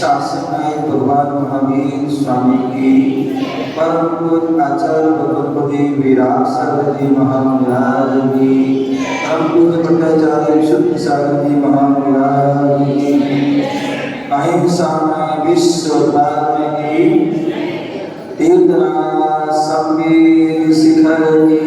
शासन नायक भगवान महावीर स्वामी की, परम पूज्य आचार्य भगवती विराट सागर जी महाराज की, परम पूज्य भट्टाचार्य विशुद्ध सागर जी महाराज की, अहिंसा में विश्व धर्म की, तीर्थराज संवेद शिखर की,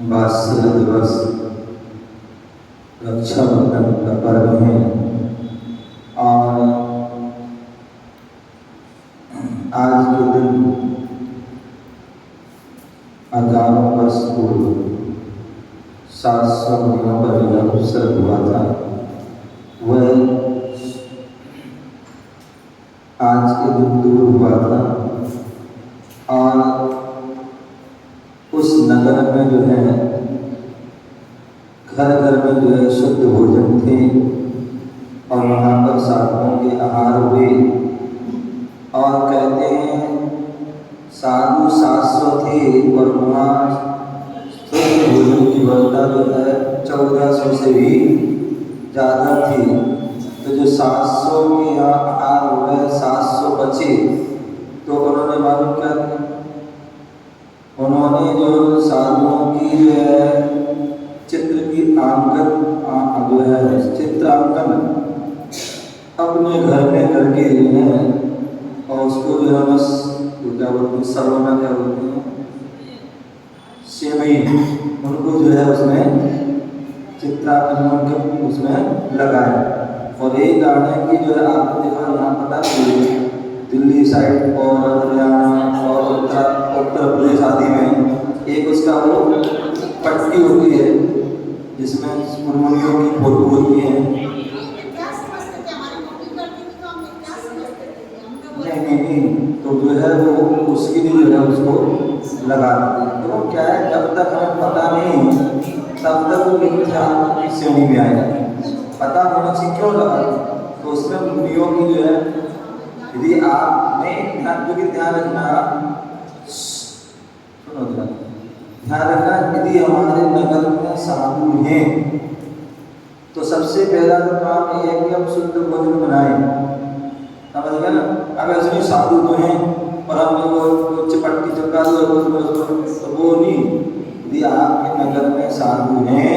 वात्सल्य दिवस रक्षाबंधन का पर्व है और आज के दिन हजारों वर्ष पूर्व 700 दिनों पर यह अवसर हुआ था, वह आज के दिन दूर हुआ था और उस नगर में जो है घर घर में जो है शुद्ध भोजन थे और वहाँ पर साधुओं के आहार हुए और कहते हैं साधु 700 थे और वहाँ शुद्ध भोजन की व्यवस्था जो है 1400 से भी ज़्यादा थी। तो जो 700 के यहाँ आहार हो गए 700 बचे, तो उन्होंने मालूम क्या किया, उन्होंने जो साधुओं की जो है चित्र की अंकन जो है चित्रांकन अपने घर में करके जो है और उसको जो है बस क्या बोलते हैं सर्वना क्या बोलते हैं सेवई, उनको जो है उसमें चित्रांकन उसमें लगाया। और एक गाने की जो है आपने देखा यहाँ पता दिल्ली साइड और हरियाणा और उत्तर प्रदेश आदि में एक उसका वो पट्टी होती है जिसमें मुर्मुनियों की फोटो होती है। नहीं, तो जो है वो उसके लिए जो है उसको लगा देते हैं। तो क्या है, जब तक हमें पता नहीं तब तक वो मिथ्या की श्रेणी में आएगा। पता होने से क्यों लगा, तो उसमें मुनियों की जो है यदि आपने ध्यान रखना, सुनो ध्यान रखना, यदि हमारे नगर में साधु हैं तो सबसे पहला तो काम ये है कि हम शुद्ध भोजन बनाएं, समझ गए ना। अब ऐसे साधु तो हैं और हम वो चिपट्टी चिपका दो तो वो नहीं। यदि आपके नगर में साधु हैं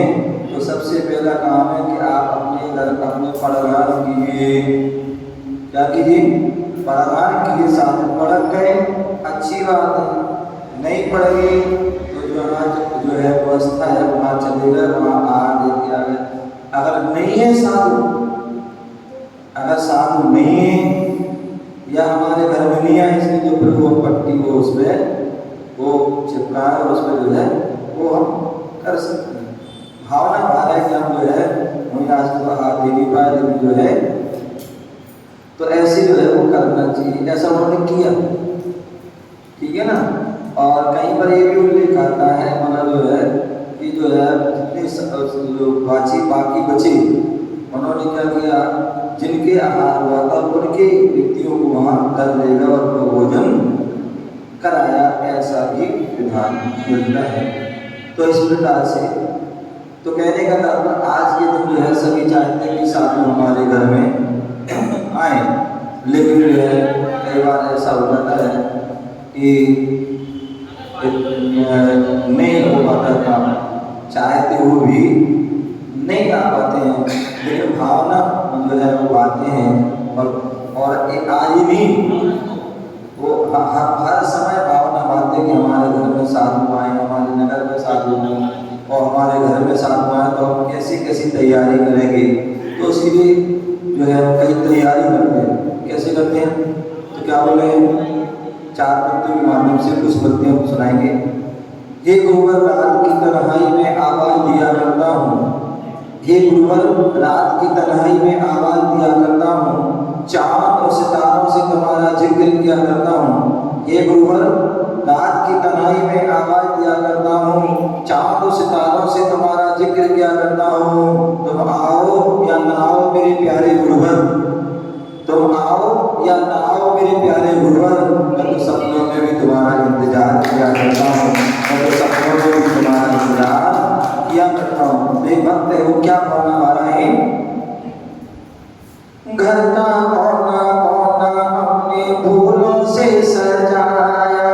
तो सबसे पहला काम है कि आप अपने घर अपने पड़गार कीजिए। क्या कीजिए? पढ़ान कीजिए। साधु पढ़ गए अच्छी बात है, नहीं पढ़ेगी तो जो है व्यवस्था है वहाँ चलेगा, वहाँ आ देके आ गए। अगर नहीं है साधु, अगर साधु नहीं है या हमारे घर में नहीं है, इसलिए जो फिर वो पट्टी को उस पर वो चिपका है और उस पर जो है वो हम कर सकते हैं। भावना भाव है कि हम जो है मुझे आज तो हाथ दे नहीं पाए, लेकिन जो है तो ऐसे जो है वो करना चाहिए। ऐसा उन्होंने किया, ठीक है ना। और कहीं पर ये भी उल्लेख आता है, मतलब जो है कि जो है जितने जो बाकी बचे उन्होंने क्या किया, जिनके आहार हुआ था उनके व्यक्तियों को वहाँ कर लेगा और उनको भोजन कराया, ऐसा भी विधान मिलता है। तो इस प्रकार से तो कहने का तात्पर्य आज के दिन जो है सभी चाहते हैं कि साधु हमारे घर में आए, लेकिन जो है कई बार ऐसा हो जाता है कि नहीं हो पाता काम, चाहते हुए भी नहीं आ पाते हैं, लेकिन भावना जो है वो आते हैं और एक आज ही नहीं, वो हर समय भावना बातें कि हमारे घर में साधु आए, हमारे नगर में साधु आए और हमारे घर में साधु आए तो हम कैसी कैसी तैयारी करेंगे। तो उसके लिए जो है हम कई तैयारी करते हैं। कैसे करते हैं? तो क्या बोले, 4 पंक्तियों के माध्यम से कुछ पंक्तियां हम सुनाएंगे। हे गुरुवर रात की तन्हाई में आवाज दिया करता हूँ, हे गुरुवर रात की तन्हाई में आवाज दिया करता हूँ, चांद और सितारों से तुम्हारा जिक्र किया करता हूँ। हे गुरुवर रात की तन्हाई में आवाज दिया करता हूँ, चांद और सितारों से तुम्हारा जिक्र किया करता हूँ। तुम आओ या ना आओ मेरे प्यारे गुरुवर, तुम आओ या ना आओ मेरे प्यारे गुरुवर, मैं तो सपनों में भी तुम्हारा इंतजार करता हूँ, मैं तो सपनों में भी तुम्हारा इंतजार किया करता हूँ। एक भक्त है वो क्या भावना वाला है, घर का कोना कोना अपने फूलों से सजाया,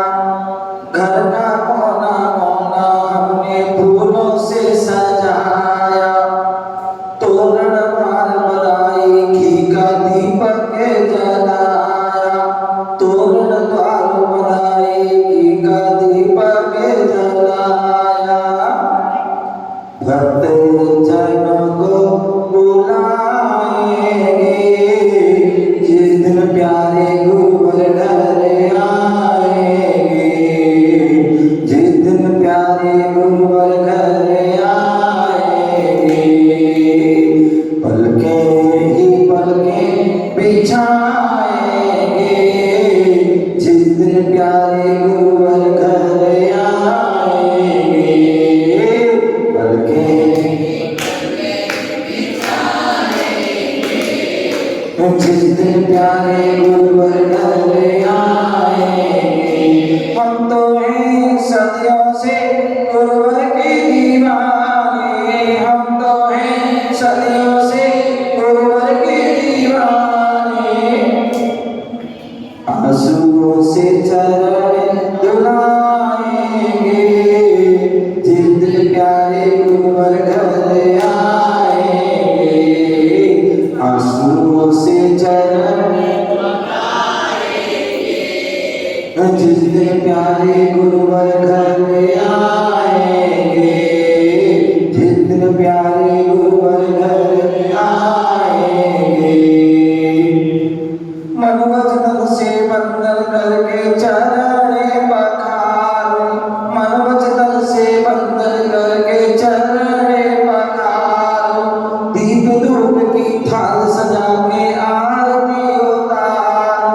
घर का कोना कोना अपने फूलों से सजाया, तोरण माल बनाई घी का दीपक जलाया, तोरण द्वार बनाई घी का दीपक जलाया, भक्त जनों को बुलाएंगे जिस दिन प्यारे गुरुवर घर आएंगे, जिस दिन प्यारे गुरुवर घर आएंगे, पलके ही पलके बिछाएंगे, जिस दिन प्यारे गुरुवर घर आएंगे, पलके जिस दिन प्यारे गुरुवर घर आएंगे। हम तो हैं सदियों से गुरुवर के दीवाने, हम तो हैं सदियों से गुरुवर के दीवाने, आंसुओं से चरण धुलाएंगे, जिस दिन प्यारे गुरुवर घर आएंगे, आंसुओं से चरण जिस दिन प्यारे गुरुवर घर आएंगे, जिस दिन प्यारे गुरुवर घर आएंगे, मन वचन से बंधन करके चरण पखारो, मन वचन से बंधन करके चरण पखारो, दीप धूप की थाल सजा के आरती उतारो,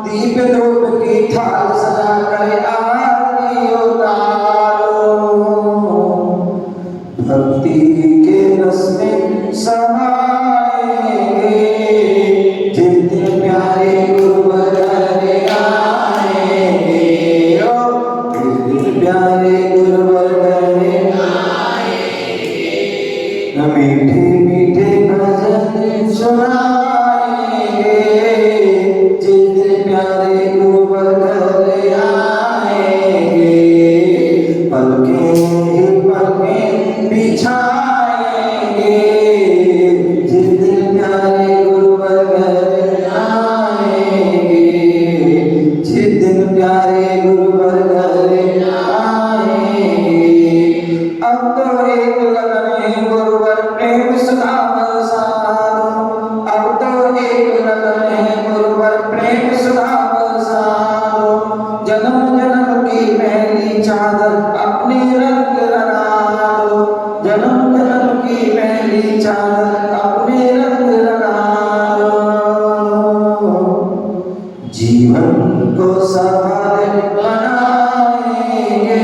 दीप धूप की थाल सजा कर आरती उतारो, भक्ति के रस में समाएंगे, जिस दिन प्यारे गुरुवर घर आएंगे, जिस दिन प्यारे गुरुवर घर आएंगे, मीठे मीठे भजन सुनाएंगे, जिस दिन प्यारे गुरुवर घर आएंगे, पलके ही पलके बिछाएंगे, जिस दिन प्यारे गुरुवर घर आएंगे, जिस दिन प्यारे गुरुवर घर आएंगे। अब तो एक लगन है गुरुवर प्रेम सुधा बरसारो, अब तो एक लगन है गुरुवर प्रेम सुधा बरसारो, जन्म जन्म की पहली चादर अपने रंग लगा दो, जन्म जन्म की पहली चादर अपने रंग लगा दो, जीवन को सफल बनाएंगे,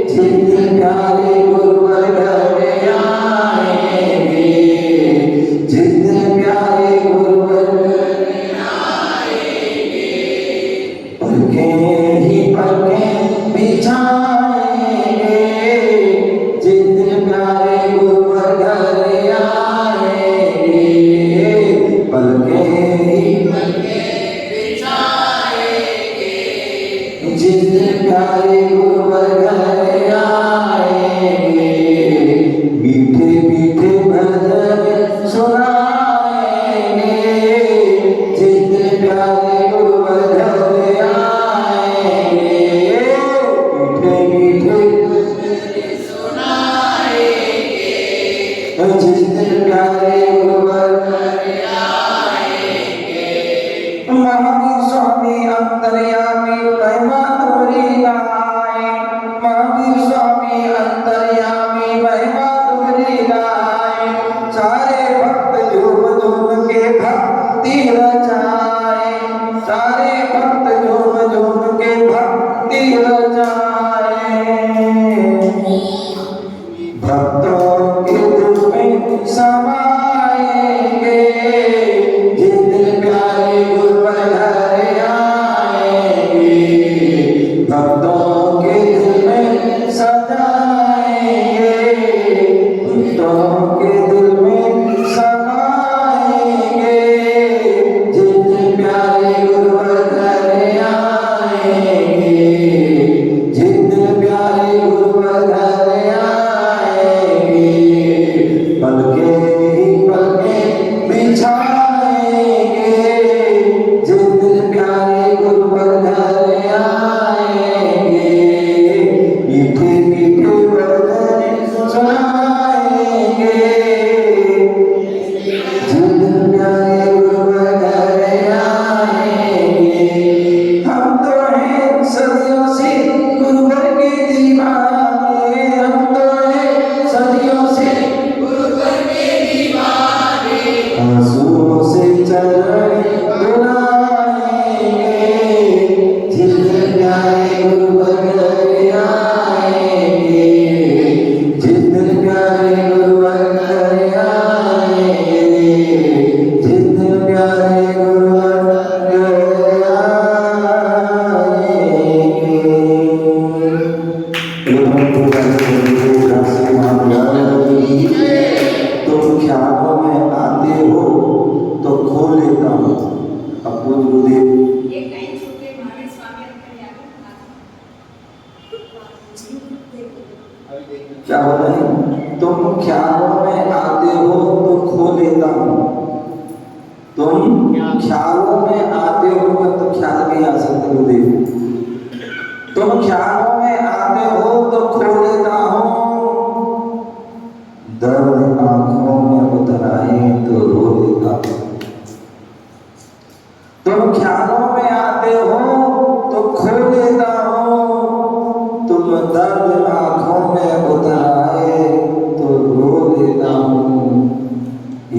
जिस दिन प्यारे गुरुवर घर आएंगे, जिस दिन प्यारे गुरुवर घर आएंगे, पलके ही पलके बिछाएंगे, जिस दिन प्यारे गुरुवर घर आएंगे, पलके ही पलके बिछाएंगे, जिस दिन प्यारे गुरुवर घर आएंगे, मीठे मीठे भजन सुनाएंगे, जिस दिन प्यारे गुरुवर घर आएंगे, मीठे मीठे भजन सुनाएंगे, जिस दिन प्यारे गुरुवर घर आएंगे। महावीर स्वामी अंतर्यामी महिमा तुम्हारी गाए, महावीर स्वामी अंतर्यामी महिमा तुम्हारी गाए, सारे भक्त झूम झूम के भक्ति रचाए, सारे भक्त झूम झूम के भक्ति रचाए, भक्तों के दिल में समाएंगे, जिस दिन प्यारे गुरुवर घर आएंगे, भक्तों नहीं आ सकते गुरुदेव। तुम ख्यालों में आते हो तो खो लेता हूँ, दर्द आंखों में उतर आए तो रो लेता हूँ। तुम ख्यालों में आते हो तो खो लेता हूँ, तुम दर्द आंखों में उतर आए तो रो लेता हूँ।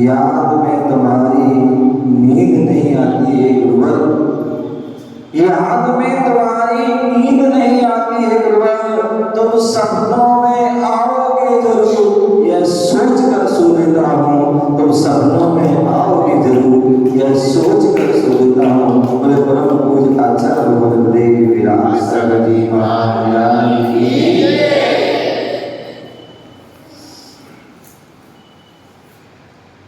याद में तुम्हारी नींद नहीं आती है गुरुवर, याद में तुम्हारी नींद नहीं आती है गुरुवर।